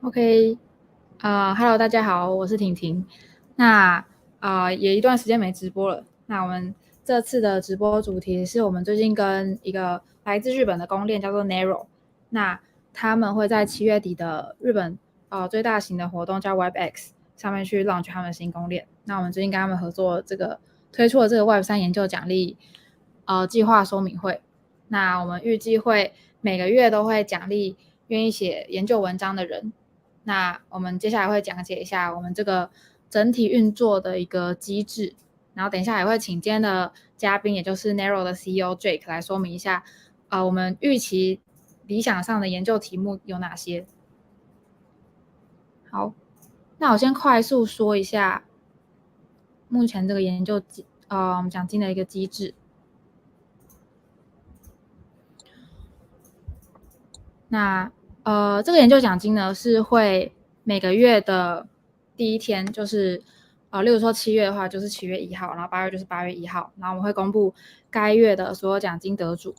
OK，Hello，大家好，我是婷婷。那也一段时间没直播了。那我们这次的直播主题是我们最近跟一个来自日本的公链叫做 Nero， 那他们会在7月底的日本最大型的活动叫 WebX 上面去 launch 他们的新公链。那我们最近跟他们合作推出了这个 Web3 研究奖励计划说明会。那我们预计会每个月都会奖励愿意写研究文章的人。那我们接下来会讲解一下我们这个整体运作的一个机制，然后等一下也会请今天的嘉宾，也就是 Nero 的 CEO Jake 来说明一下，我们预期理想上的研究题目有哪些。好，那我先快速说一下目前这个研究奖金的一个机制。那这个研究奖金呢是会每个月的第一天，就是例如说7月的话就是7月1号，然后8月就是8月1号，然后我们会公布该月的所有奖金得主，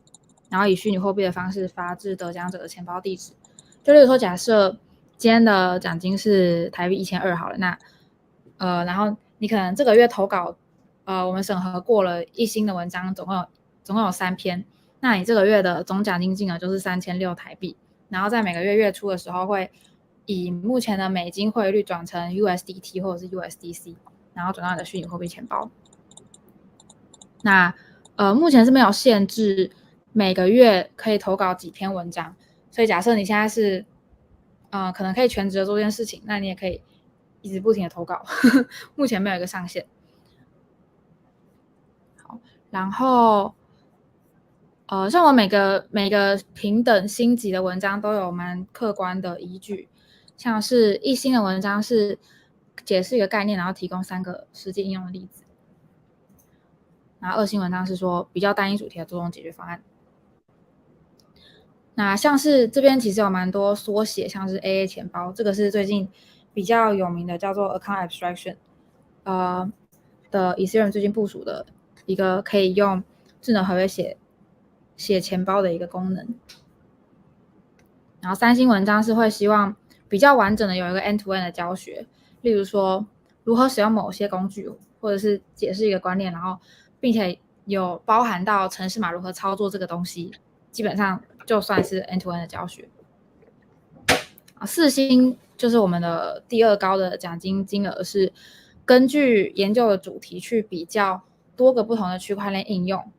然后以虚拟货币的方式发至得奖者的钱包地址。就例如说，假设今天的奖金是台币1200好了，那然后你可能这个月投稿，我们审核过了一星的文章，总共有3篇。那你这个月的总奖金金额就是3600台币，然后在每个月月初的时候会以目前的美金汇率转成 USDT 或者是 USDC， 然后转到你的虚拟货币钱包。那目前是没有限制每个月可以投稿几篇文章，所以假设你现在是可能可以全职的做这件事情，那你也可以一直不停的投稿，目前没有一个上限。好，然后像我每个平等星级的文章都有蛮客观的依据，像是1星的文章是解释一个概念，然后提供3个实际应用的例子，然后2星文章是说比较单一主题的多种解决方案。那像是这边其实有蛮多缩写，像是 AA 钱包，这个是最近比较有名的，叫做 Account Abstraction，的 Ethereum 最近部署的一个可以用智能合约写钱包的一个功能。然后3星文章是会希望比较完整的有一个 end-to-end 的教学，例如说如何使用某些工具，或者是解释一个观念，然后并且有包含到程式码如何操作这个东西，基本上就算是 end-to-end 的教学。4星就是我们的第2高的奖金金额，是根据研究的主题去比较多个不同的区块链应用，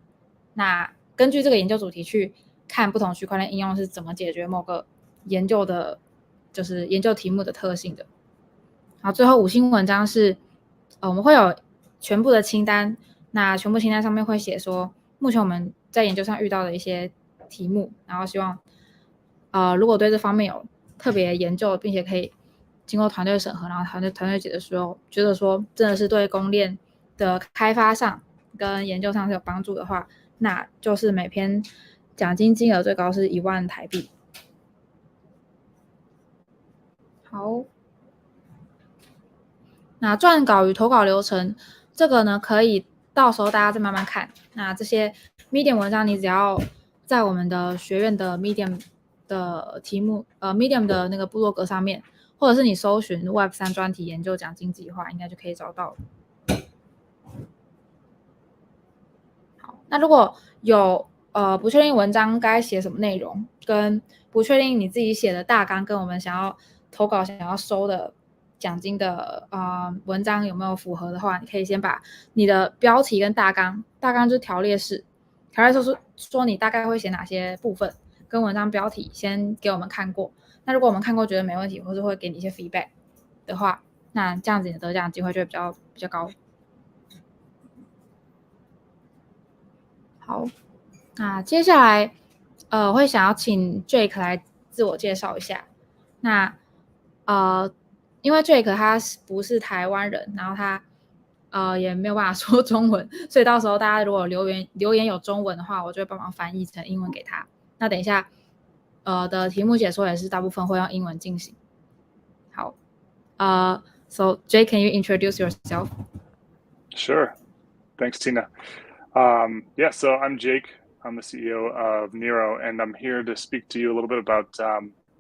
那根据这个研究主题去看不同区块链应用是怎么解决某个研究的，就是研究题目的特性的。好，最后5星文章是我们会有全部的清单，那全部清单上面会写说目前我们在研究上遇到的一些题目，然后希望如果对这方面有特别研究，并且可以经过团队审核，然后团队解的时候觉得说真的是对公链的开发上跟研究上是有帮助的话，那就是每篇奖金金额最高是1万台币。好，那撰稿与投稿流程，这个呢可以到时候大家再慢慢看。那这些 Medium 文章，你只要在我们的学院的 Medium 的题目Medium 的那个部落格上面，或者是你搜寻 Web3 专题研究奖金计划，应该就可以找到。好，那如果有不确定文章该写什么内容，跟不确定你自己写的大纲跟我们想要投稿想要收的奖金的文章有没有符合的话，你可以先把你的标题跟大纲就是条列式，说你大概会写哪些部分，跟文章标题先给我们看过。那如果我们看过觉得没问题，或是会给你一些 feedback 的话，那这样子你的得奖机会就会比较高。好，那接下来我会想要请 Jake 来自我介绍一下。那因为 Jake 他不是台湾人，然后他也没有办法说中文，所以到时候大家如果留言有中文的话，我就会帮忙翻译成英文给他。那等一下的题目解说也是大部分会用英文进行。好，So Jake, can you introduce yourself? Sure. Thanks, Tina. Yeah, so I'm Jake. I'm the CEO of Nero, and I'm here to speak to you a little bit about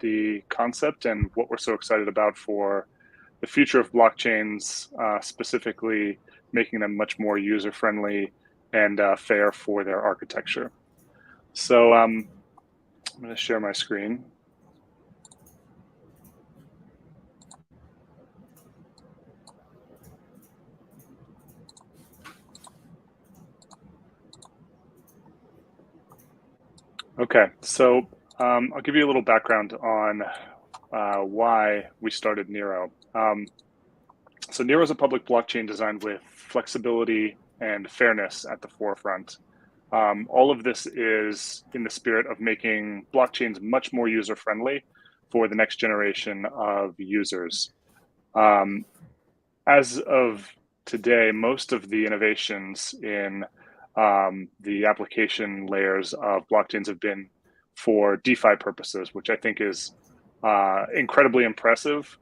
the concept and what we're so excited about for the future of blockchains, specifically making them much more user-friendly and fair for their architecture. So I'm going to share my screen. Okay, so I'll give you a little background on why we started Nero. So Nero is a public blockchain designed with flexibility and fairness at the forefront. All of this is in the spirit of making blockchains much more user-friendly for the next generation of users. As of today, most of the innovations in the application layers of blockchains have been for DeFi purposes, which I think is incredibly impressive.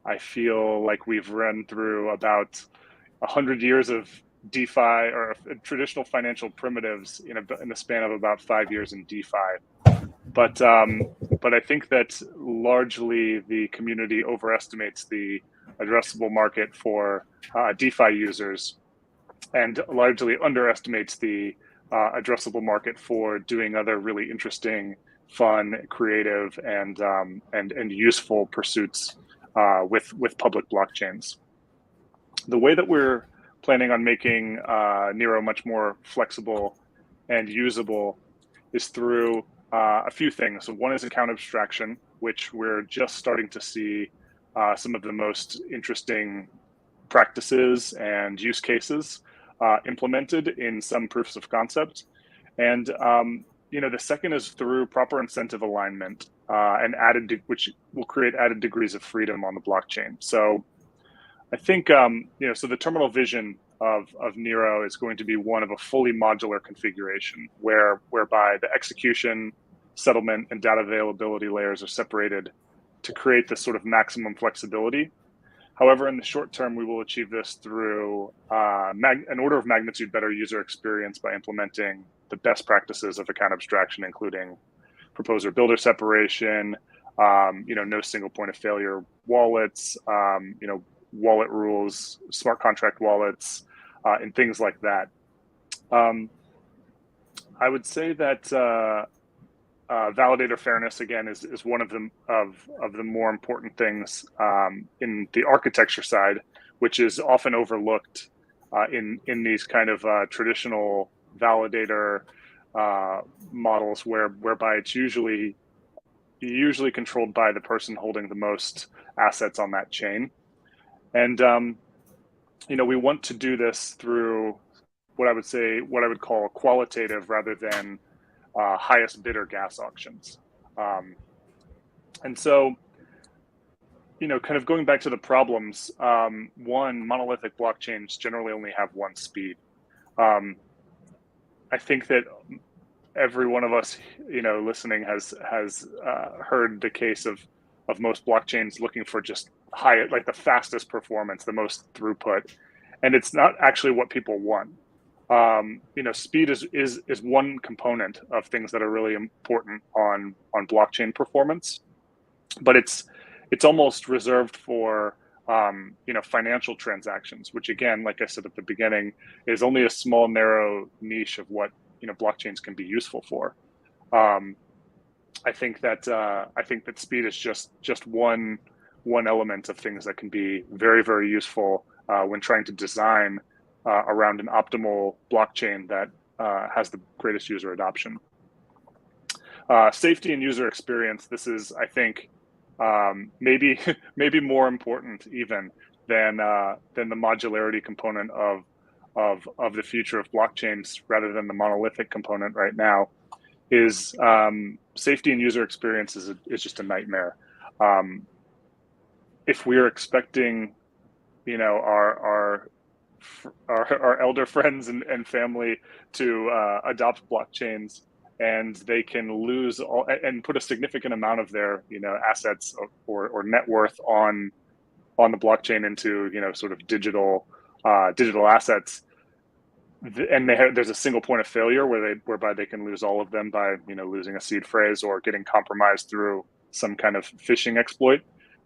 I feel like we've run through about 100 years of DeFi or traditional financial primitives in the span of about 5 years in DeFi. But I think that largely the community overestimates the addressable market for DeFi users and largely underestimates the addressable market for doing other really interesting, fun, creative, and useful pursuits with public blockchains. The way that we're planning on making Nero much more flexible and usable is through a few things. So one is account abstraction, which we're just starting to see some of the most interesting practices and use cases implemented in some proofs of concept. And the second is through proper incentive alignment and which will create added degrees of freedom on the blockchain. So I think so the terminal vision of Nero is going to be one of a fully modular configuration whereby the execution, settlement, and data availability layers are separated to create this sort of maximum flexibility. However, in the short term, we will achieve this through an order of magnitude better user experience by implementing the best practices of account abstraction, including proposer builder separation, no single point of failure wallets, wallet rules, smart contract wallets, and things like that. I would say that validator fairness again is one of the more important things in the architecture side, which is often overlooked in these kind of traditional validator models whereby it's usually controlled by the person holding the most assets on that chain. And we want to do this through what I would call qualitative rather than highest bidder gas auctions. And so, kind of going back to the problems, one, monolithic blockchains generally only have one speed. I think that every one of us, listening has heard the case of most blockchains looking for just like the fastest performance, the most throughput, and it's not actually what people want. Speed is one component of things that are really important on blockchain performance, but it's almost reserved for financial transactions, which again, like I said at the beginning, is only a small narrow niche of what blockchains can be useful for. I think that speed is just one element of things that can be very, very useful when trying to design around an optimal blockchain that has the greatest user adoption. Safety and user experience. This is, I think, maybe more important even than the modularity component of the future of blockchains, rather than the monolithic component right now. Is safety and user experience is just a nightmare. If we're expecting, our elder friends and family to adopt blockchains, and they can lose all and put a significant amount of their assets or net worth on the blockchain into sort of digital assets, and there's a single point of failure whereby they can lose all of them by losing a seed phrase or getting compromised through some kind of phishing exploit,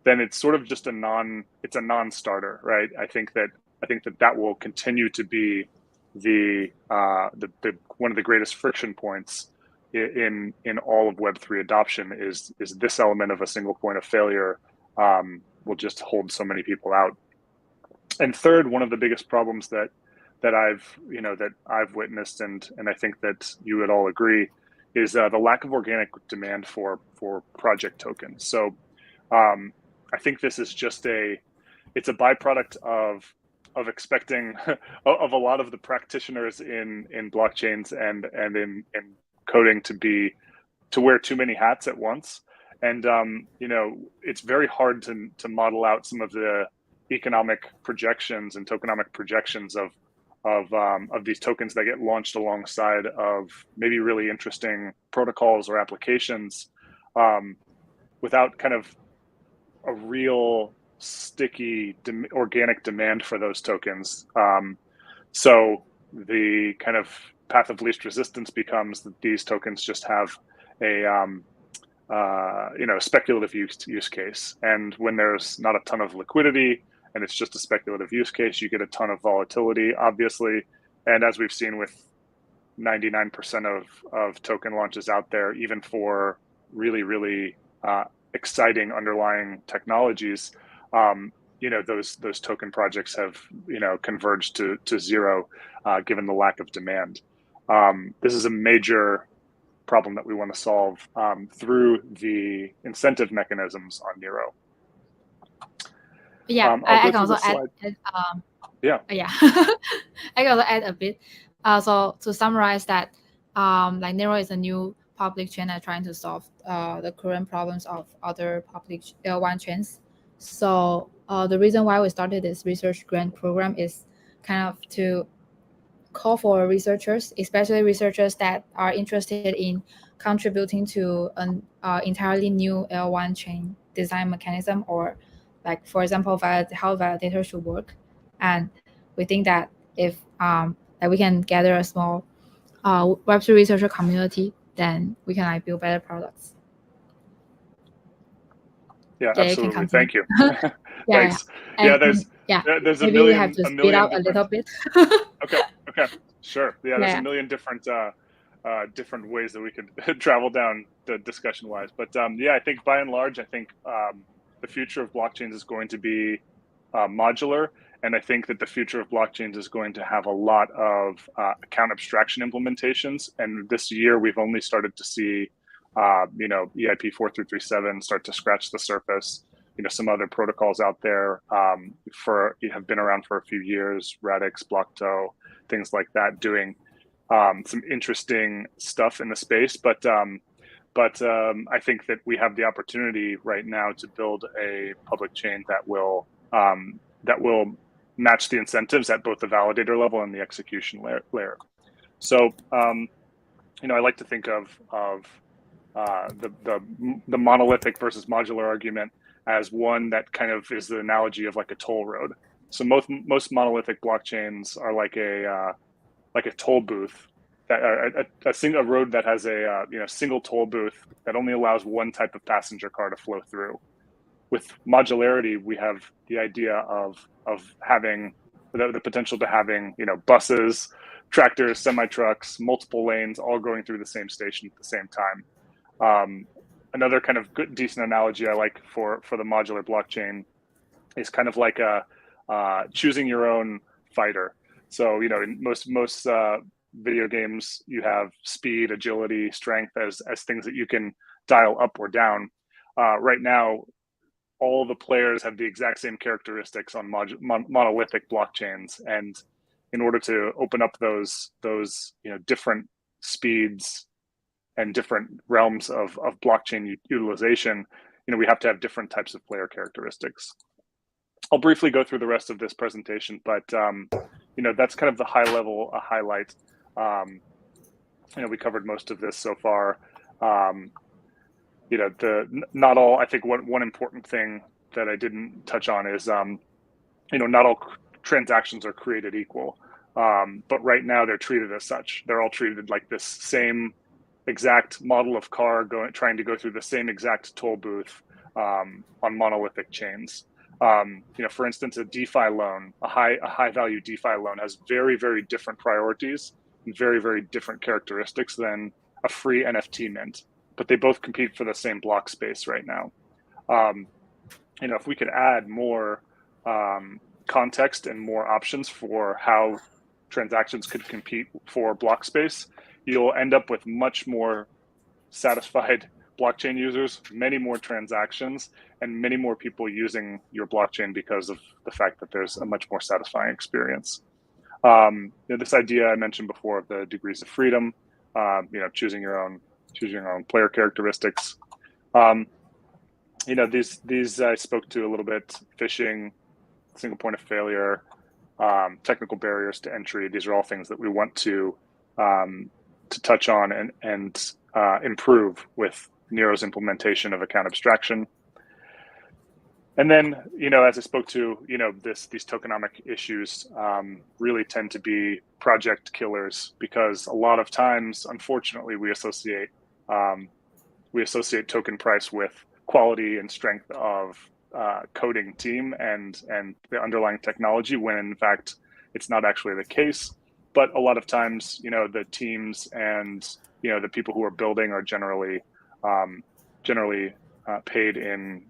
then it's sort of just a non-starter, right? I think that will continue to be the one of the greatest friction points in all of Web3 adoption is this element of a single point of failure will just hold so many people out. And third, one of the biggest problems that I've witnessed, and I think that you would all agree, is the lack of organic demand for project tokens. So I think this is just it's a byproduct of expecting of a lot of the practitioners in blockchains and in coding to wear too many hats at once. And it's very hard to model out some of the economic projections and tokenomic projections of these tokens that get launched alongside of maybe really interesting protocols or applications without kind of a real sticky organic demand for those tokens. So the kind of path of least resistance becomes that these tokens just have a speculative use case. And when there's not a ton of liquidity and it's just a speculative use case, you get a ton of volatility, obviously. And as we've seen with 99% of token launches out there, even for really, really exciting underlying technologies, those token projects have converged to zero given the lack of demand. This is a major problem that we want to solve through the incentive mechanisms on Nero. Yeah, I can also add. Yeah. I can also add a bit. So to summarize that, like Nero is a new public chain that's trying to solve the current problems of other public L1 chains. So the reason why we started this research grant program is kind of to call for researchers, especially researchers that are interested in contributing to an entirely new L1 chain design mechanism, or like, for example, how validators should work. And we think that if that we can gather a small Web3 researcher community, then we can build better products. Yeah, absolutely. Thank you. Thanks. There's maybe a million. We have to speed up a little bit. Okay, sure. Yeah, there's a million different ways that we could travel down the discussion-wise. But I think by and large, the future of blockchains is going to be modular, and I think that the future of blockchains is going to have a lot of account abstraction implementations. And this year, we've only started to see EIP 4337 start to scratch the surface. Some other protocols out there have been around for a few years, Radix, Blockto, things like that, doing some interesting stuff in the space. But I think that we have the opportunity right now to build a public chain that will match the incentives at both the validator level and the execution layer. So I like to think of the monolithic versus modular argument as one that kind of is the analogy of like a toll road. So most monolithic blockchains are like a toll booth, a road that has a single toll booth that only allows one type of passenger car to flow through. With modularity, we have the idea of having the potential to having buses, tractors, semi-trucks, multiple lanes, all going through the same station at the same time. Another kind of good, decent analogy I like for the modular blockchain is kind of like choosing your own fighter. So in most video games, you have speed, agility, strength as things that you can dial up or down. Right now, all the players have the exact same characteristics on monolithic blockchains, and in order to open up those different speeds and different realms of blockchain utilization, we have to have different types of player characteristics. I'll briefly go through the rest of this presentation, but that's kind of the high level highlight. We covered most of this so far. Not all. I think one important thing that I didn't touch on is not all transactions are created equal, but right now they're treated as such. They're all treated like this same exact model of car trying to go through the same exact toll booth on monolithic chains. For instance, a DeFi loan, a high value DeFi loan has very, very different priorities and very, very different characteristics than a free NFT mint, but they both compete for the same block space right now. If we could add more context and more options for how transactions could compete for block space, you'll end up with much more satisfied blockchain users, many more transactions, and many more people using your blockchain because of the fact that there's a much more satisfying experience. This idea I mentioned before of the degrees of freedom, choosing your own player characteristics. These I spoke to a little bit: phishing, single point of failure, technical barriers to entry. These are all things that we want to touch on and improve with Nero's implementation of account abstraction. And then, as I spoke to, these tokenomic issues really tend to be project killers, because a lot of times, unfortunately, we associate token price with quality and strength of coding team and the underlying technology, when in fact it's not actually the case. But a lot of times, the teams and the people who are building are generally paid in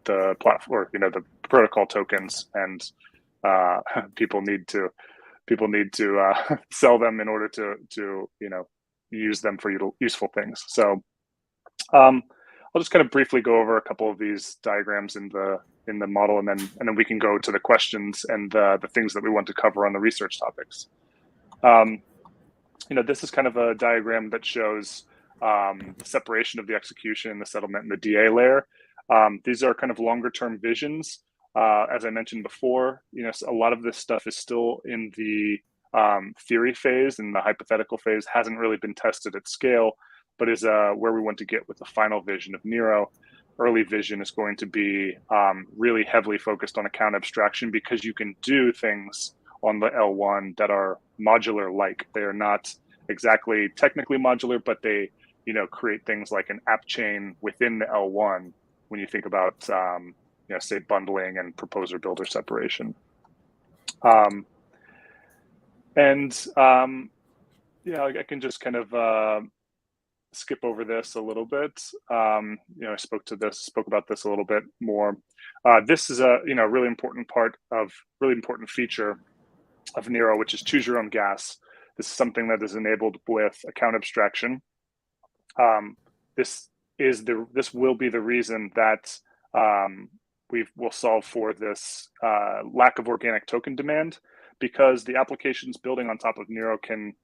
the platform, the protocol tokens, and people need to sell them in order to use them for useful things. So I'll just kind of briefly go over a couple of these diagrams in the model, and then we can go to the questions and the things that we want to cover on the research topics. This is kind of a diagram that shows the separation of the execution, the settlement, and the DA layer. These are kind of longer term visions. As I mentioned before, a lot of this stuff is still in the theory phase, and the hypothetical phase hasn't really been tested at scale, but is where we want to get with the final vision of Nero. Early vision is going to be really heavily focused on account abstraction, because you can do things on the L1 that are modular-like. They are not exactly technically modular, but they create things like an app chain within the L1 when you think about say bundling and proposer builder separation. I can just kind of skip over this a little bit. I spoke about this a little bit more. This is a really important feature of Nero, which is choose your own gas. This is something that is enabled with account abstraction. This will be the reason that we'll solve for this lack of organic token demand, because the applications building on top of Nero can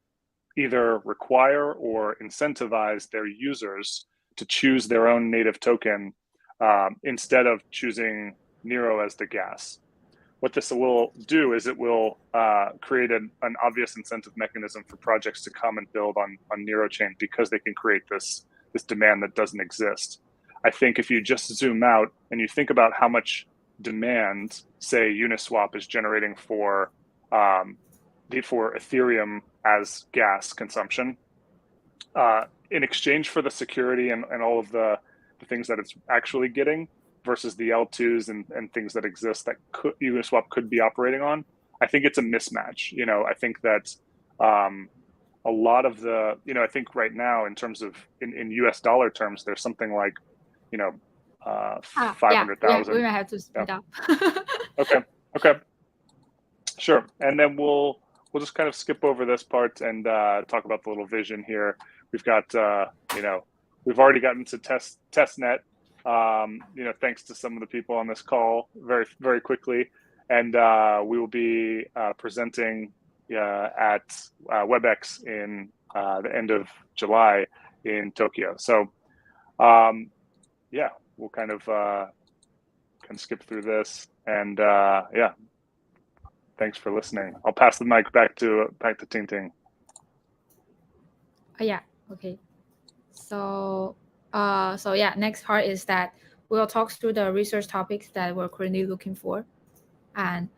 either require or incentivize their users to choose their own native token instead of choosing Nero as the gas. What this will do is it will create an obvious incentive mechanism for projects to come and build on Nero Chain, because they can create this demand that doesn't exist. I think if you just zoom out and you think about how much demand, say, Uniswap is generating for Ethereum as gas consumption, in exchange for the security and all of the things that it's actually getting, versus the L2s and things that exist that Uniswap could be operating on, I think it's a mismatch. I think that a lot of the, I think right now in terms of in US dollar terms, there's something like, 500,000. Yeah, we might have to speed up. Okay. Sure. And then we'll just kind of skip over this part and talk about the little vision here. We've got, we've already gotten to testnet, thanks to some of the people on this call very, very quickly. And we will be presenting at WebEx in the end of July in Tokyo. So, we'll kind of skip through this, and thanks for listening. I'll pass the mic back to Ting Ting. Okay. So next part is that we'll talk through the research topics that we're currently looking for, and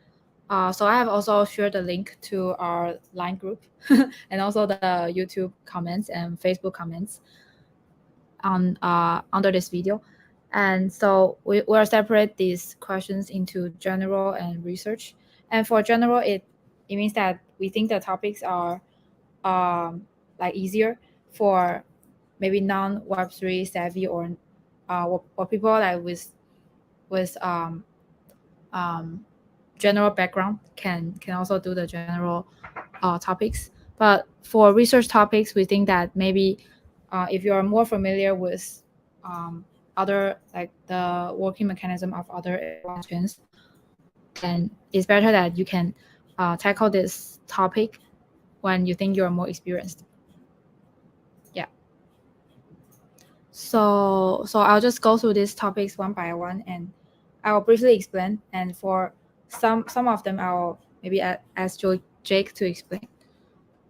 So I have also shared the link to our Line group and also the YouTube comments and Facebook comments on under this video. And so we will separate these questions into general and research. And for general, it means that we think the topics are like easier for maybe non-Web3 savvy or people like with general background can also do the general topics. But for research topics, we think that maybe if you are more familiar with other, like the working mechanism of other chains, then it's better that you can tackle this topic when you think you're more experienced. Yeah. So I'll just go through these topics one by one, and I will briefly explain. And for some of them, I'll maybe ask Jake to explain.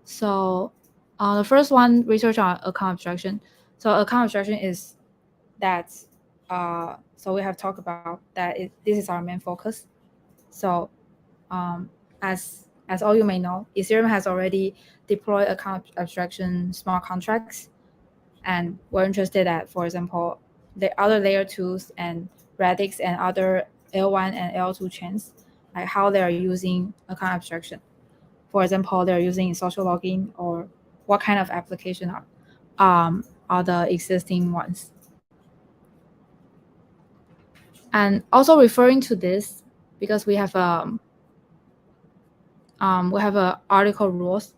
So the first one, research on account abstraction. So account abstraction is that, so we have talked about that this is our main focus. So as all you may know, Ethereum has already deployed account abstraction smart contracts. And we're interested at, for example, the other layer 2s and Radix and other L1 and L2 chains, like how they are using account abstraction. For example, they're using social login, or what kind of application are the existing ones. And also referring to this, because we have a article rules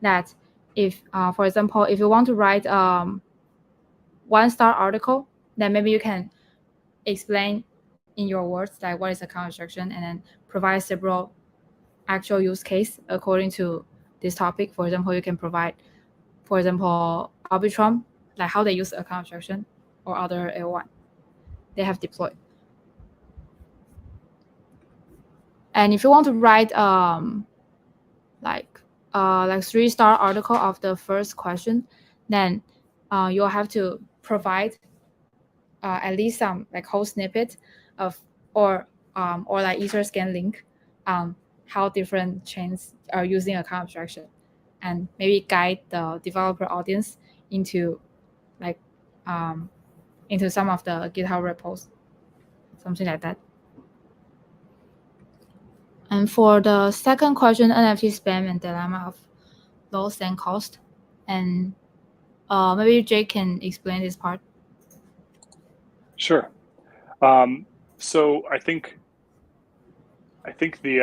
that if, for example, if you want to write one-star article, then maybe you can explain in your words like what is account abstraction, and then provide several actual use case according to this topic. For example, you can provide, for example, Arbitrum, like how they use account abstraction, or other L1 they have deployed. And if you want to write like 3-star article of the first question, then you'll have to provide at least some like whole snippet of or like Etherscan link on how different chains are using account abstraction, and maybe guide the developer audience into like into some of the GitHub repos, something like that. And for the second question, NFT spam and dilemma of loss and cost, and maybe Jake can explain this part. Sure. So I think the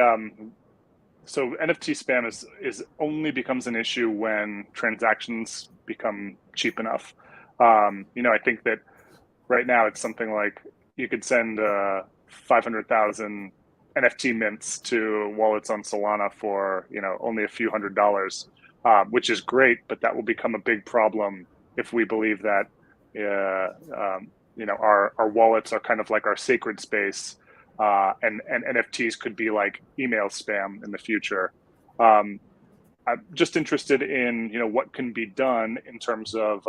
so NFT spam is only becomes an issue when transactions become cheap enough. I think that right now it's something like you could send 500,000 NFT mints to wallets on Solana for only a few $100s, which is great, but that will become a big problem if we believe that our wallets are kind of like our sacred space, and NFTs could be like email spam in the future. I'm just interested in what can be done in terms of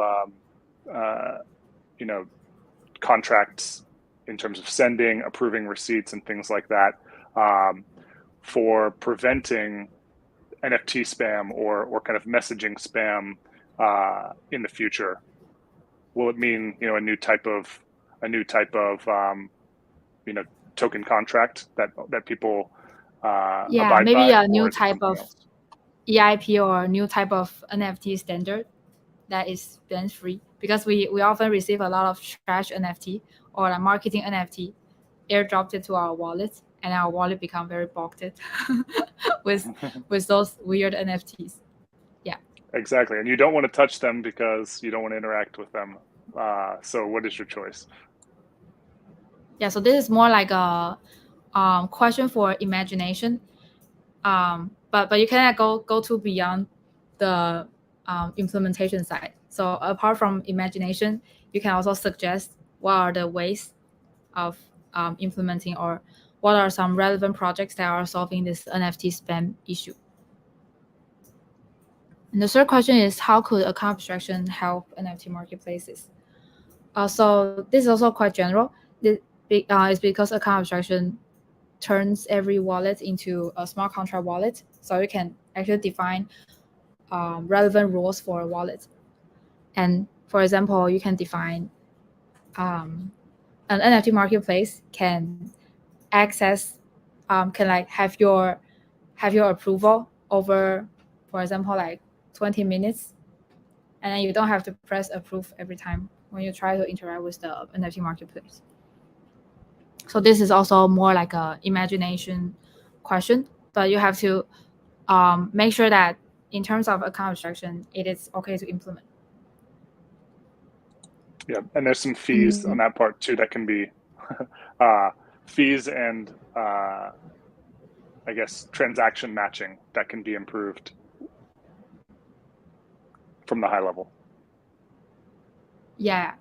contracts, in terms of sending, approving receipts, and things like that, for preventing NFT spam or kind of messaging spam in the future. Will it mean a new type of token contract that people abide maybe by, a new type of EIP or a new type of NFT standard that is spam free? Because we often receive a lot of trash NFT or like marketing NFT airdropped it to our wallet, and our wallet become very bogged with those weird NFTs. Yeah, exactly. And you don't want to touch them because you don't want to interact with them. So what is your choice? Yeah, so this is more like a question for imagination, but you cannot go too beyond the implementation side. So apart from imagination, you can also suggest what are the ways of implementing, or what are some relevant projects that are solving this NFT spam issue. And the third question is, how could account abstraction help NFT marketplaces? So this is also quite general. It's because account abstraction turns every wallet into a smart contract wallet. So you can actually define relevant rules for a wallet. And for example, you can define an NFT marketplace can access, can like have your approval over, for example, like 20 minutes. And then you don't have to press approve every time when you try to interact with the NFT marketplace. So this is also more like a imagination question, but you have to make sure that in terms of account abstraction, it is okay to implement. Yeah, and there's some fees on that part too that can be fees and I guess transaction matching that can be improved from the high level. Yeah.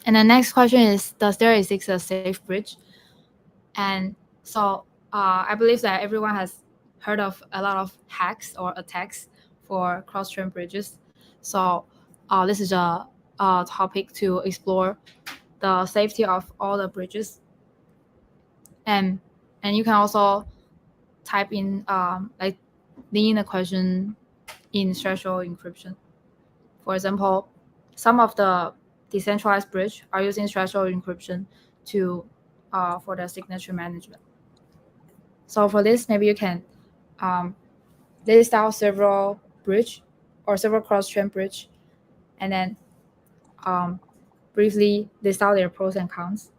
And the next question is, does there exist a safe bridge? And so I believe that everyone has heard of a lot of hacks or attacks for cross-chain bridges. So this is a topic to explore the safety of all the bridges. And you can also type in like lean a question in threshold encryption. For example, some of the decentralized bridge are using threshold encryption to for the signature management. So for this, maybe you can list out several bridge or several cross-chain bridge, and then briefly list out their pros and cons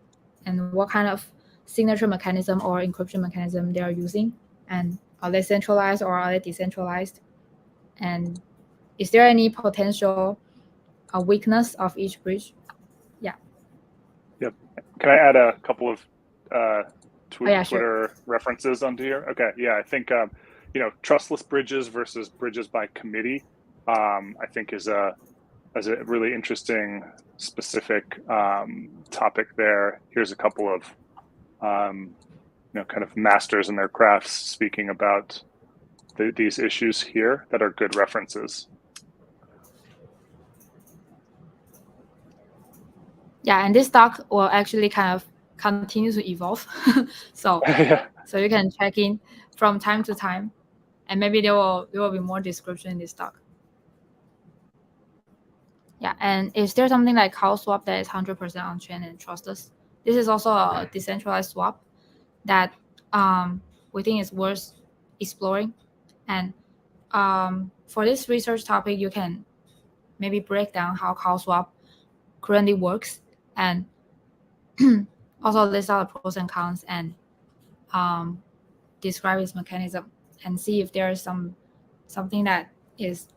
and what kind of signature mechanism or encryption mechanism they are using, and are they centralized or are they decentralized, and is there any potential weakness of each bridge? Yeah. Yep. Can I add a couple of Twitter sure. references onto here? Okay. Yeah, I think trustless bridges versus bridges by committee, I think is a really interesting specific topic there. Here's a couple of kind of masters in their crafts speaking about these issues here that are good references. Yeah, and this doc will actually kind of continue to evolve. So you can check in from time to time, and maybe there will be more description in this doc. Yeah, and is there something like CallSwap that is 100% on-chain and trustless? This is also a decentralized swap that we think is worth exploring. And for this research topic, you can maybe break down how CallSwap currently works, and also list out the pros and cons, and describe its mechanism, and see if there is something that is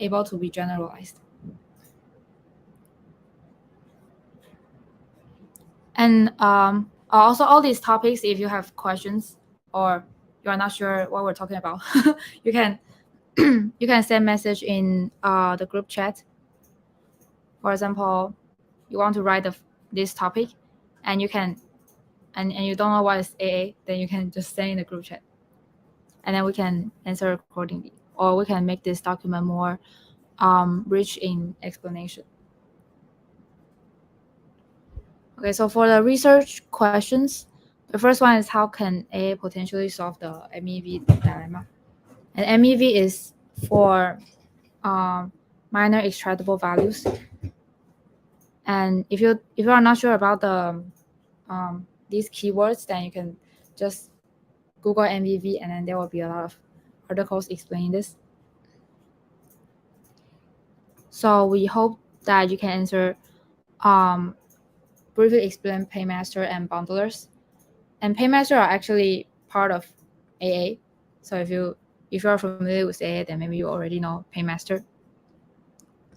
able to be generalized. And also all these topics, if you have questions or you are not sure what we're talking about, you can send message in the group chat. For example, you want to write this topic, and you can and you don't know what is AA, then you can just send in the group chat, and then we can answer accordingly, or we can make this document more rich in explanation. Okay, so for the research questions, the first one is, how can AA potentially solve the MEV dilemma? And MEV is for minor extractable values. And if you are not sure about the these keywords, then you can just Google MEV, and then there will be a lot of articles explaining this. So we hope that you can answer briefly explain paymaster and bundlers. And paymaster are actually part of AA. So if you are familiar with AA, then maybe you already know paymaster.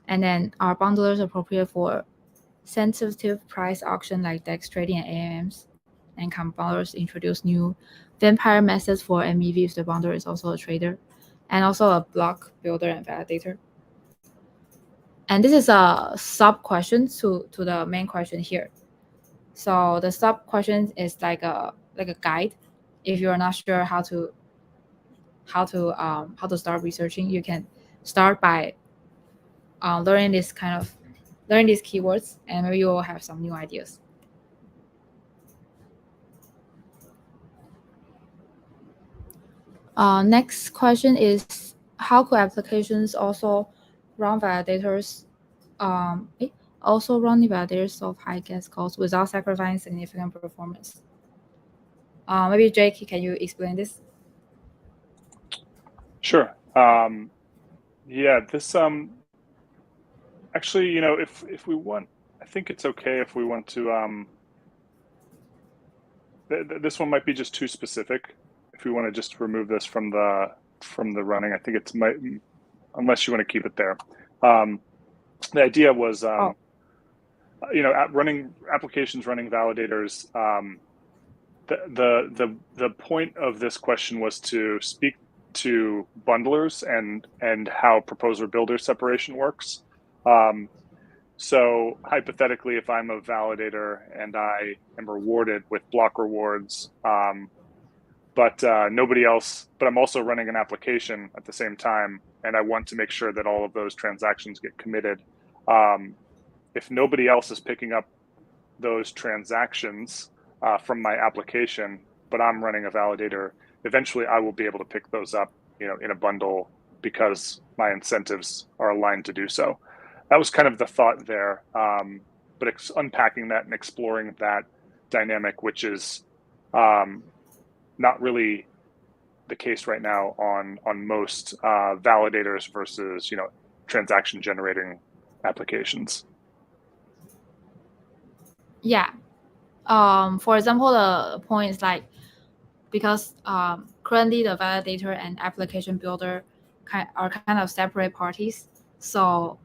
And then our bundlers are appropriate for sensitive price auction like DEX trading and AMMs. And can bundlers introduce new vampire methods for MEV if the bundler is also a trader, and also a block builder and validator. And this is a sub question to the main question here. So the sub question is like a guide. If you are not sure how to start researching, you can start by learning these keywords, and maybe you will have some new ideas. Next question is, how could applications also run validators of high gas costs without sacrificing significant performance? Maybe Jake, can you explain this? Sure. This actually, if we want, I think it's okay if we want to. This one might be just too specific. If we want to just remove this from the running, I think unless you want to keep it there. The idea was, running applications, running validators. The point of this question was to speak to bundlers and how proposer builder separation works. So hypothetically, if I'm a validator and I am rewarded with block rewards, but nobody else, but I'm also running an application at the same time, and I want to make sure that all of those transactions get committed. If nobody else is picking up those transactions from my application, but I'm running a validator, eventually I will be able to pick those up, in a bundle because my incentives are aligned to do so. That was kind of the thought there, but unpacking that and exploring that dynamic, which is not really the case right now on most validators versus transaction generating applications. Yeah. For example, the point is like, because currently the validator and application builder are kind of separate parties, so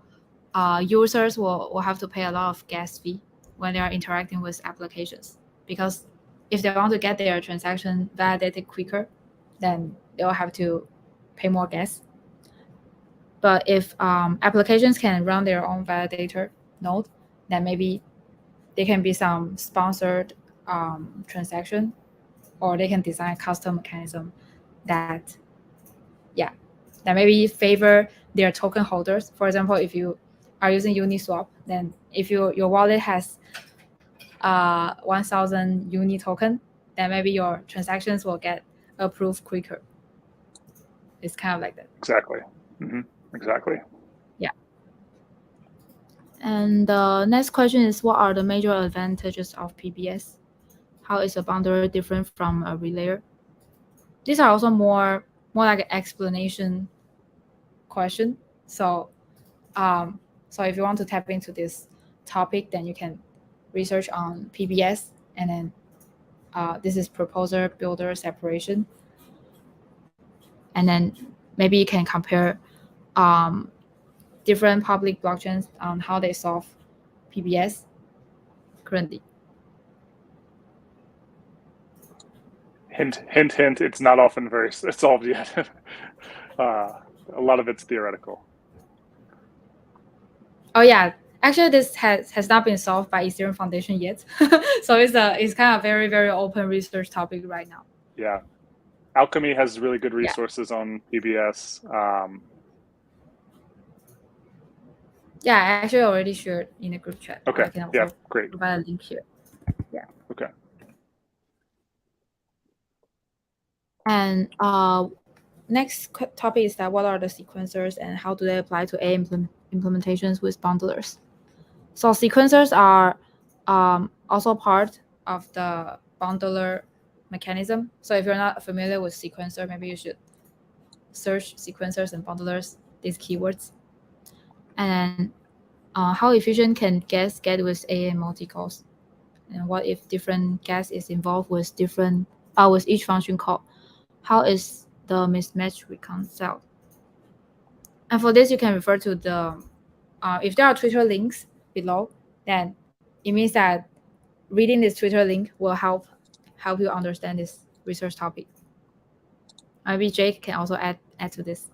users will have to pay a lot of gas fee when they are interacting with applications, because if they want to get their transaction validated quicker, then they'll have to pay more gas. But if applications can run their own validator node, then maybe there can be some sponsored transaction, or they can design a custom mechanism that maybe favor their token holders. For example, if you are using Uniswap, then if your wallet has 1,000 Uni token, then maybe your transactions will get approved quicker. It's kind of like that. Exactly. Mm-hmm. Exactly. Yeah. And the next question is, what are the major advantages of PBS? How is a bundler different from a relayer? These are also more like an explanation question. So if you want to tap into this topic, then you can research on PBS, and then this is proposer builder separation. And then maybe you can compare different public blockchains on how they solve PBS currently. Hint, it's not often very solved yet. A lot of it's theoretical. Oh yeah, actually this has not been solved by Ethereum Foundation yet. So it's kind of very, very open research topic right now. Yeah. Alchemy has really good resources on PBS. Yeah, I actually already shared in the group chat. Okay. I can also great. provide a link here. Yeah. Okay. And next topic is that what are the sequencers and how do they apply to AI implementations with bundlers? So sequencers are also part of the bundler mechanism. So if you're not familiar with sequencer, maybe you should search sequencers and bundlers, these keywords. And how efficient can gas get with AI multicalls? And what if different gas is involved with with each function call? How is the mismatch reconciled? And for this, you can refer to the if there are Twitter links below, then it means that reading this Twitter link will help you understand this research topic. Maybe Jake can also add to this.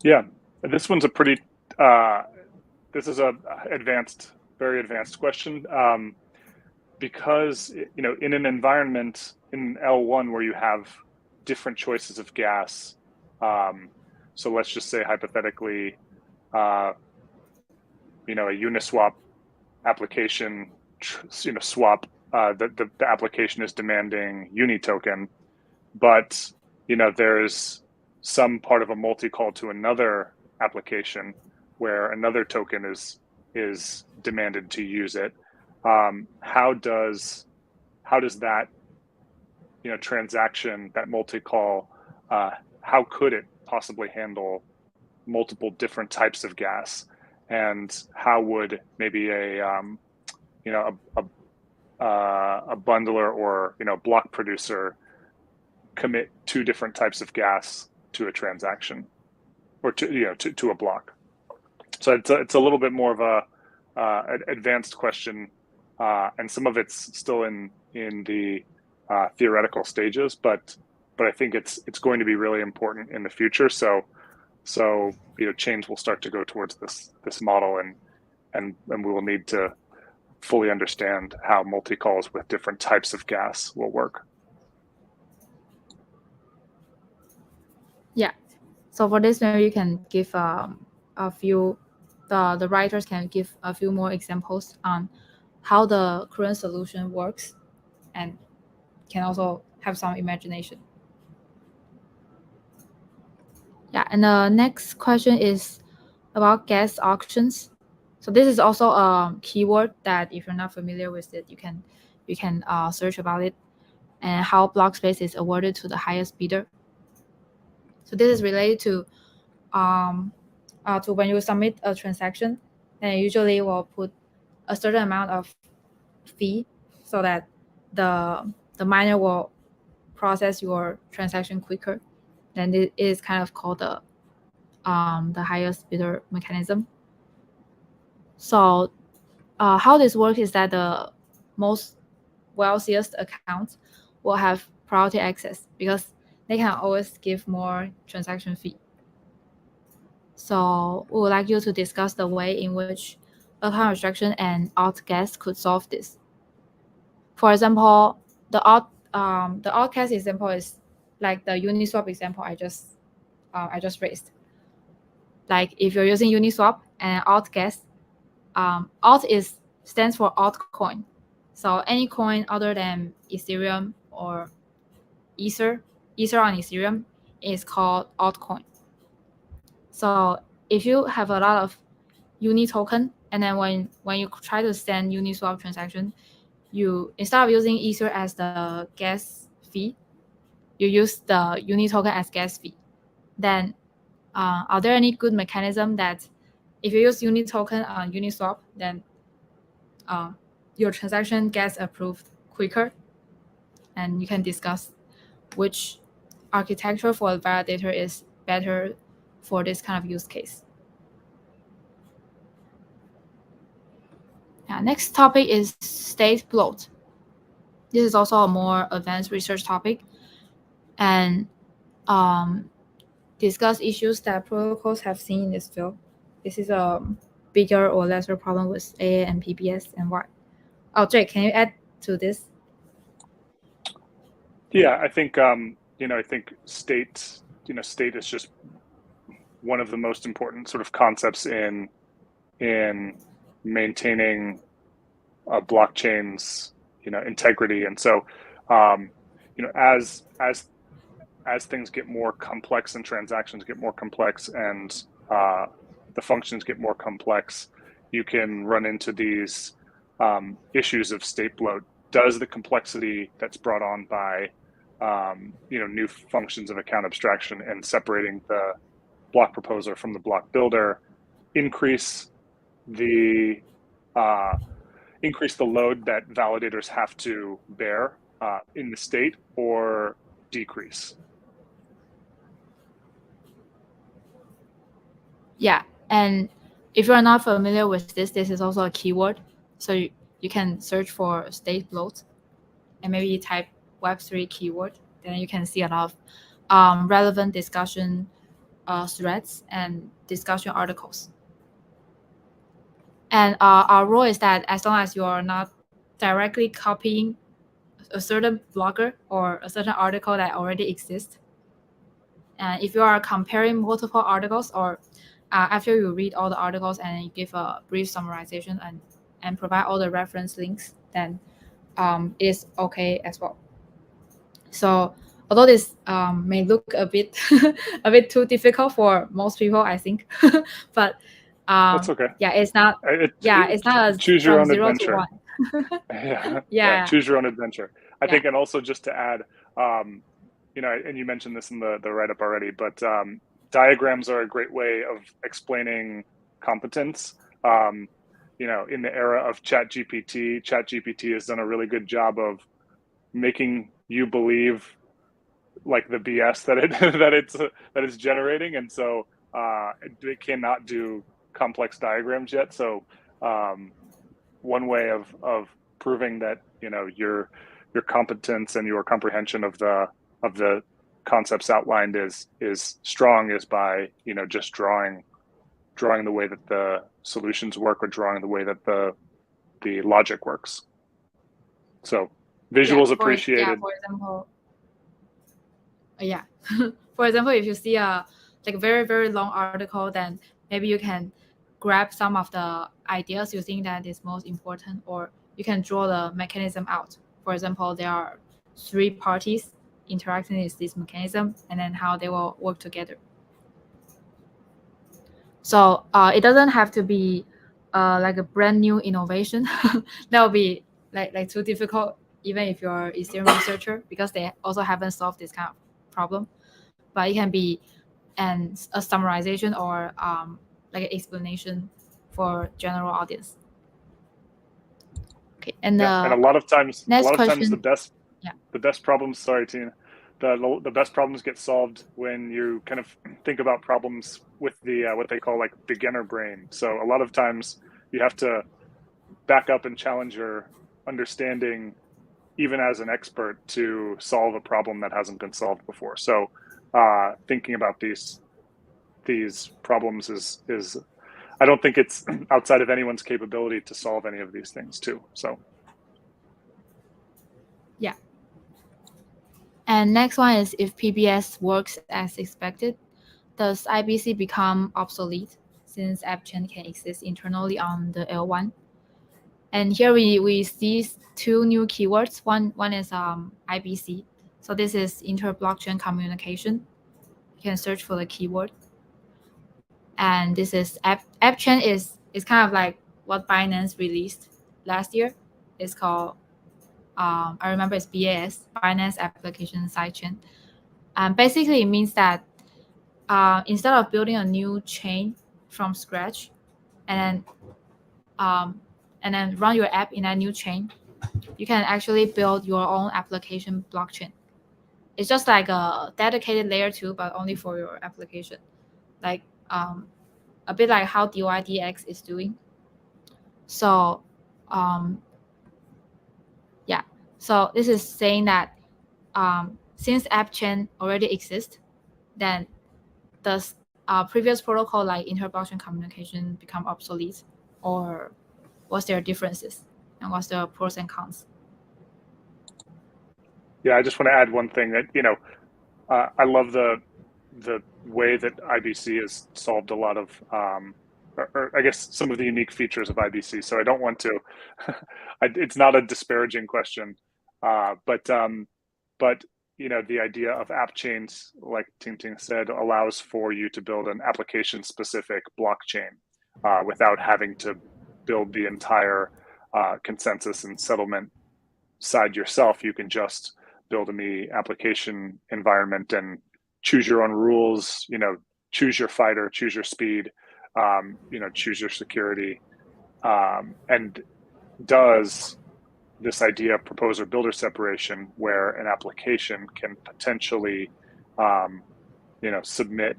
Yeah, this one's a pretty this is a very advanced question, because in an environment in L1 where you have different choices of gas, so let's just say hypothetically, a Uniswap application, swap, the application is demanding Uni token, but there's some part of a multi-call to another application where another token is demanded to use it. How does that transaction, that multi-call, how could it possibly handle multiple different types of gas, and how would maybe a bundler or block producer commit two different types of gas to a transaction, or to a block? So it's a little bit more of an advanced question, and some of it's still in the theoretical stages, but I think it's going to be really important in the future. So chains will start to go towards this model, and we will need to fully understand how multi-calls with different types of gas will work. Yeah. So for this, maybe you can give a few. The writers can give a few more examples on how the current solution works, and can also have some imagination. Yeah, and the next question is about gas auctions. So this is also a keyword that if you're not familiar with it, you can search about it, and how block space is awarded to the highest bidder. So this is related to when you submit a transaction, and usually will put a certain amount of fee so that the miner will process your transaction quicker. Then it is kind of called the highest bidder mechanism. So how this works is that the most wealthiest accounts will have priority access because they can always give more transaction fee. So we would like you to discuss the way in which account restriction and alt gas could solve this. For example, the alt gas example is like the Uniswap example I just raised. Like if you're using Uniswap and alt gas, alt stands for altcoin. So any coin other than Ethereum or Ether on Ethereum is called altcoin. So if you have a lot of Uni token, and then when you try to send Uniswap transaction, you, instead of using Ether as the gas fee, you use the Uni token as gas fee. Then are there any good mechanism that if you use Uni token on Uniswap, then your transaction gets approved quicker? And you can discuss which architecture for a validator is better for this kind of use case. Next topic is state bloat. This is also a more advanced research topic, and discuss issues that protocols have seen in this field. This is a bigger or lesser problem with AA and PBS, and why. Oh, Jake, can you add to this? Yeah, I think I think state is just one of the most important sort of concepts in maintaining a blockchain's integrity. And so as things get more complex and transactions get more complex and the functions get more complex, you can run into these issues of state bloat. Does the complexity that's brought on by new functions of account abstraction and separating the block proposer from the block builder increase the load that validators have to bear in the state, or decrease? Yeah, and if you're not familiar with this is also a keyword. So you can search for state bloat and maybe type Web3 keyword. Then you can see a lot of relevant discussion threads and discussion articles. And our rule is that as long as you are not directly copying a certain blogger or a certain article that already exists, and if you are comparing multiple articles, or after you read all the articles and you give a brief summarization and provide all the reference links, then it's okay as well. So although this may look a bit a bit too difficult for most people, I think, but that's okay. Yeah, it's not. It's not a choose your from own 0 adventure. to 1. Yeah. Choose your own adventure. I think, and also just to add, you know, and you mentioned this in the write-up already, but diagrams are a great way of explaining competence. You know, in the era of ChatGPT has done a really good job of making you believe like the BS that it's generating, and so it cannot do complex diagrams yet. So one way of proving that, you know, your competence and your comprehension of the concepts outlined is strong is by, you know, just drawing the way that the solutions work, or drawing the way that the logic works. So visuals appreciated. For example, for example, if you see a like very, very long article, then maybe you can grab some of the ideas you think that is most important, or you can draw the mechanism out. For example, there are 3 parties interacting with this mechanism, and then how they will work together. So it doesn't have to be like a brand new innovation. That would be like too difficult, even if you're a Ethereum researcher, because they also haven't solved this kind of problem. But it can be a summarization or like an explanation for general audience. Okay, and a lot of times, question, the best problems. Sorry, Tina. The best problems get solved when you kind of think about problems with the what they call like beginner brain. So a lot of times you have to back up and challenge your understanding, even as an expert, to solve a problem that hasn't been solved before. So thinking about these problems is I don't think it's outside of anyone's capability to solve any of these things too. So yeah. And next one is, if PBS works as expected, does IBC become obsolete since AppChain can exist internally on the L1? And here we see 2 new keywords. One is IBC. So this is inter-blockchain communication. You can search for the keyword. And this is AppChain is kind of like what Binance released last year. It's called I remember it's BAS, Binance Application Sidechain. Basically, it means that instead of building a new chain from scratch and then run your app in a new chain, you can actually build your own application blockchain. It's just like a dedicated layer 2, but only for your application. Like a bit like how DYDX is doing. So so this is saying that since AppChain already exists, then does previous protocol like inter-blockchain communication become obsolete, or what's their differences and what's the pros and cons? Yeah, I just want to add one thing that, you know, I love the way that IBC has solved a lot of, or I guess some of the unique features of IBC. So I don't want to, it's not a disparaging question, but you know, the idea of app chains, like Ting Ting said, allows for you to build an application-specific blockchain without having to build the entire consensus and settlement side yourself. You can just build in the application environment and choose your own rules, you know, choose your fighter, choose your speed, you know, choose your security, and does this idea of proposer builder separation, where an application can potentially, you know, submit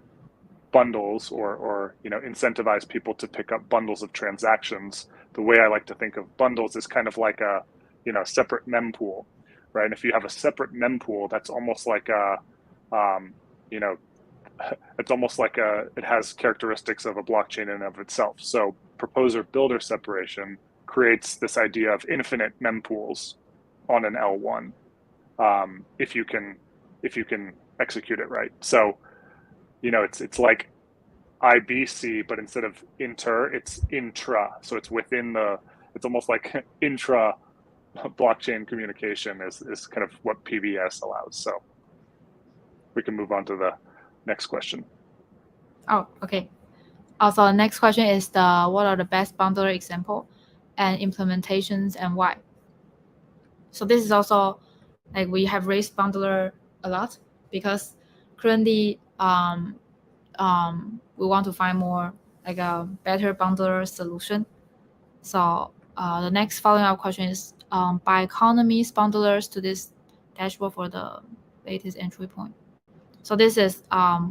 bundles or, you know, incentivize people to pick up bundles of transactions. The way I like to think of bundles is kind of like a, you know, separate mempool, right? And if you have a separate mempool, that's almost like a, you know, it's almost like it has characteristics of a blockchain in and of itself. So proposer builder separation creates this idea of infinite mempools on an L1 if you can execute it right. So, you know, it's like IBC, but instead of inter, it's intra. So it's within it's almost like intra blockchain communication is kind of what PBS allows. So we can move on to the next question. Oh, okay. Also, the next question is what are the best bundler example and implementations and why? So this is also like we have raised bundler a lot because currently we want to find more like a better bundler solution. So the next following up question is by economies bundlers to this dashboard for the latest entry point. So this is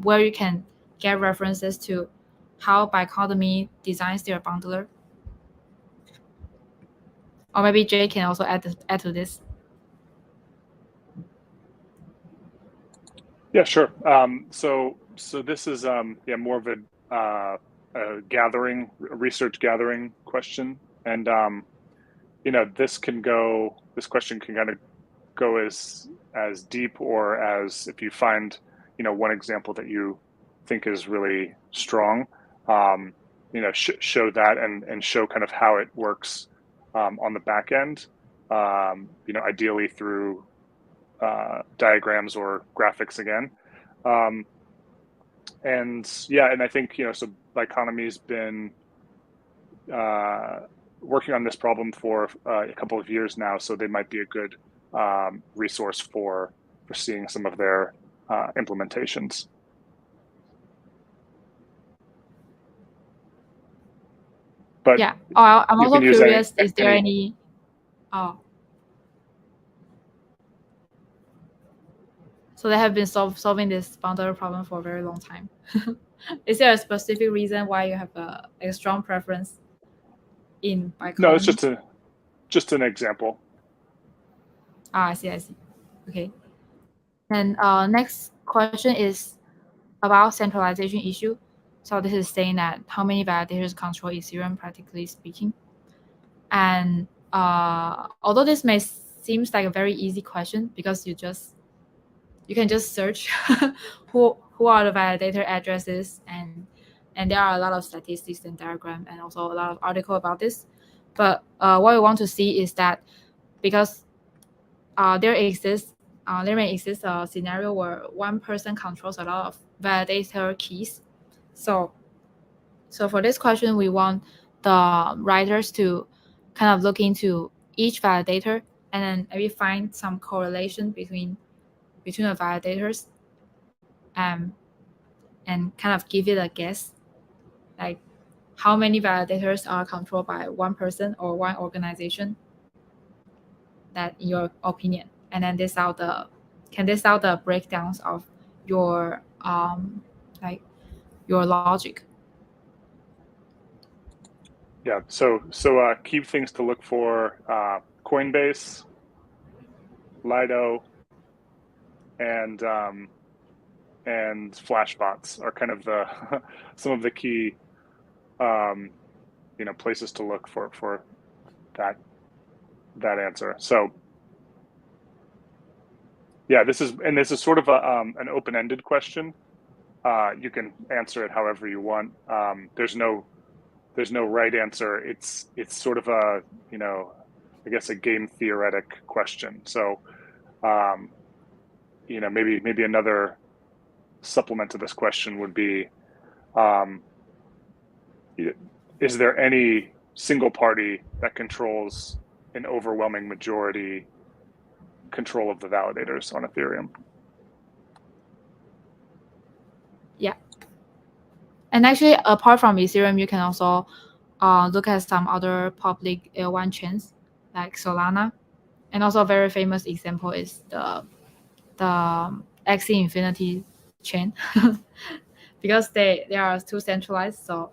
where you can get references to how Biconomy designs their bundler. Or maybe Jay can also add to this. Yeah, sure. So this is more of a research gathering question, and this question can kind of go as deep or as if you find one example that you think is really strong, show that and show kind of how it works on the back end, ideally through diagrams or graphics again. And I think, so Biconomy's been working on this problem for a couple of years now, so they might be a good resource for seeing some of their implementations. But yeah, I'm also curious, is there any so they have been solving this bundler problem for a very long time. Is there a specific reason why you have a strong preference in Biconomy? No, it's just an example. I see. Okay. And next question is about centralization issue. So this is saying that how many validators control Ethereum, practically speaking. And although this may seem like a very easy question because you can just search who are the validator addresses, and there are a lot of statistics and diagram and also a lot of article about this. But what we want to see is that because there may exist a scenario where one person controls a lot of validator keys. So for this question, we want the writers to kind of look into each validator and then maybe find some correlation between the validators, and kind of give it a guess, like how many validators are controlled by one person or one organization, that in your opinion, and then list out the breakdowns of your your logic. Yeah, so key things to look for: Coinbase, Lido, and Flashbots are kind of the some of the key places to look for that answer. So yeah, this is sort of an open-ended question. You can answer it however you want. There's no right answer. It's sort of a I guess a game theoretic question. So maybe another supplement to this question would be, is there any single party that controls an overwhelming majority control of the validators on Ethereum? Yeah. And actually, apart from Ethereum, you can also look at some other public L1 chains like Solana. And also a very famous example is the Axie Infinity chain because they are too centralized. So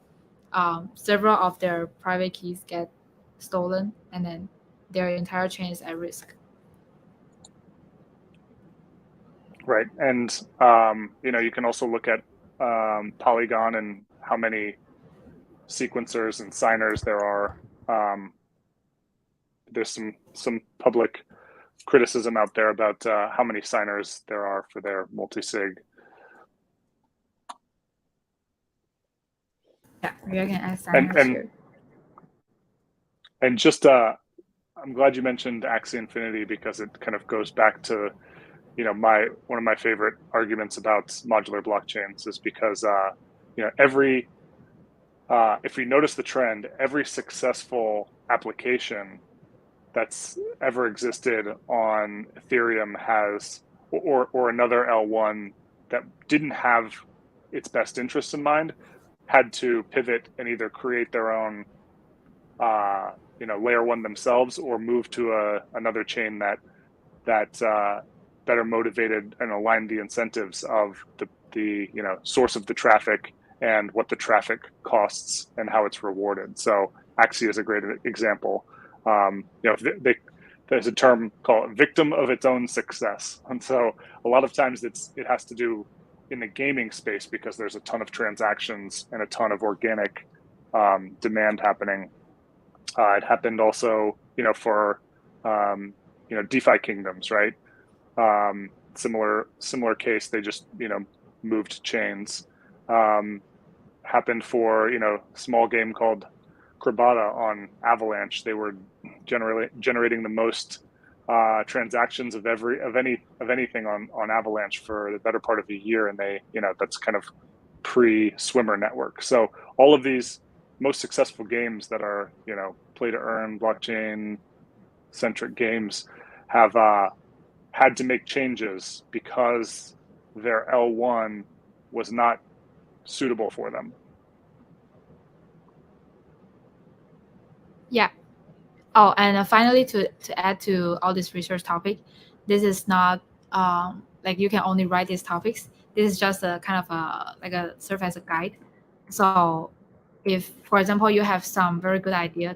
several of their private keys get stolen, and then their entire chain is at risk. Right, and you can also look at Polygon and how many sequencers and signers there are. There's some public criticism out there about how many signers there are for their multi-sig. Yeah, maybe I can add signers here. And just I'm glad you mentioned Axie Infinity because it kind of goes back to one of my favorite arguments about modular blockchains is because if we notice the trend, every successful application that's ever existed on Ethereum has, or another L1 that didn't have its best interests in mind, had to pivot and either create their own layer one themselves or move to another chain that better motivated and aligned the incentives of the source of the traffic and what the traffic costs and how it's rewarded. So Axie is a great example. There's a term called victim of its own success. And so a lot of times it has to do in the gaming space because there's a ton of transactions and a ton of organic demand happening. It happened also, for DeFi kingdoms, right? Similar case, they just, moved chains. Happened for, small game called Krabata on Avalanche. They were generating the most transactions of anything on Avalanche for the better part of a year, and they, that's kind of pre-Swimmer network. So all of these most successful games that are, play to earn, blockchain centric games have had to make changes because their L1 was not suitable for them. Yeah. Oh, and finally, to add to all this research topic, this is not like you can only write these topics. This is just a kind of serve as a guide. So if, for example, you have some very good idea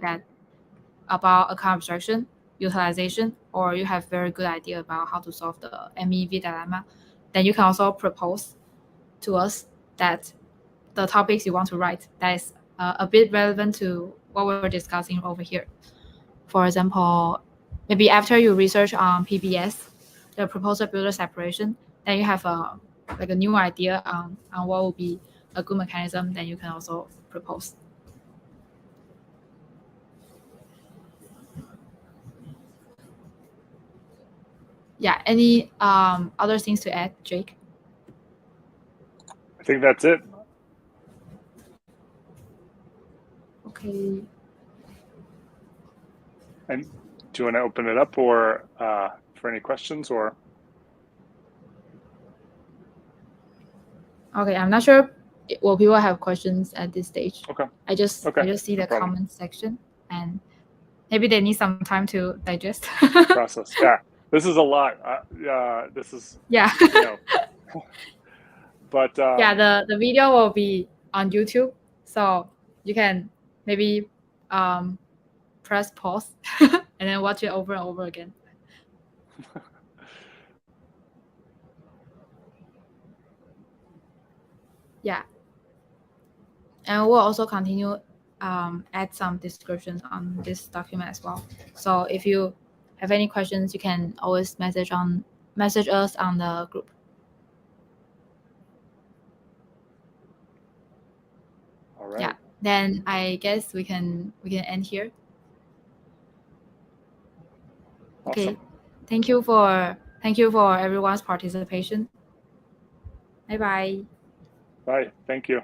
about account abstraction, utilization, or you have very good idea about how to solve the MEV dilemma, then you can also propose to us that the topics you want to write that is a bit relevant to what we're discussing over here. For example, maybe after you research on PBS, the proposal builder separation, then you have a new idea on what will be a good mechanism, then you can also propose. Yeah, any other things to add, Jake? I think that's it. Okay. And do you want to open it up or for any questions or? Okay, I'm not sure. Will people have questions at this stage? Okay. I just see the comment section, and maybe they need some time to digest. Process. Yeah, this is a lot. This is But yeah, the video will be on YouTube, so you can maybe press pause and then watch it over and over again. Yeah, and we'll also continue add some descriptions on this document as well. So if you have any questions, you can always message us on the group. All right. Yeah, then I guess we can end here. Awesome. Okay, thank you for everyone's participation. Bye. Bye. Thank you.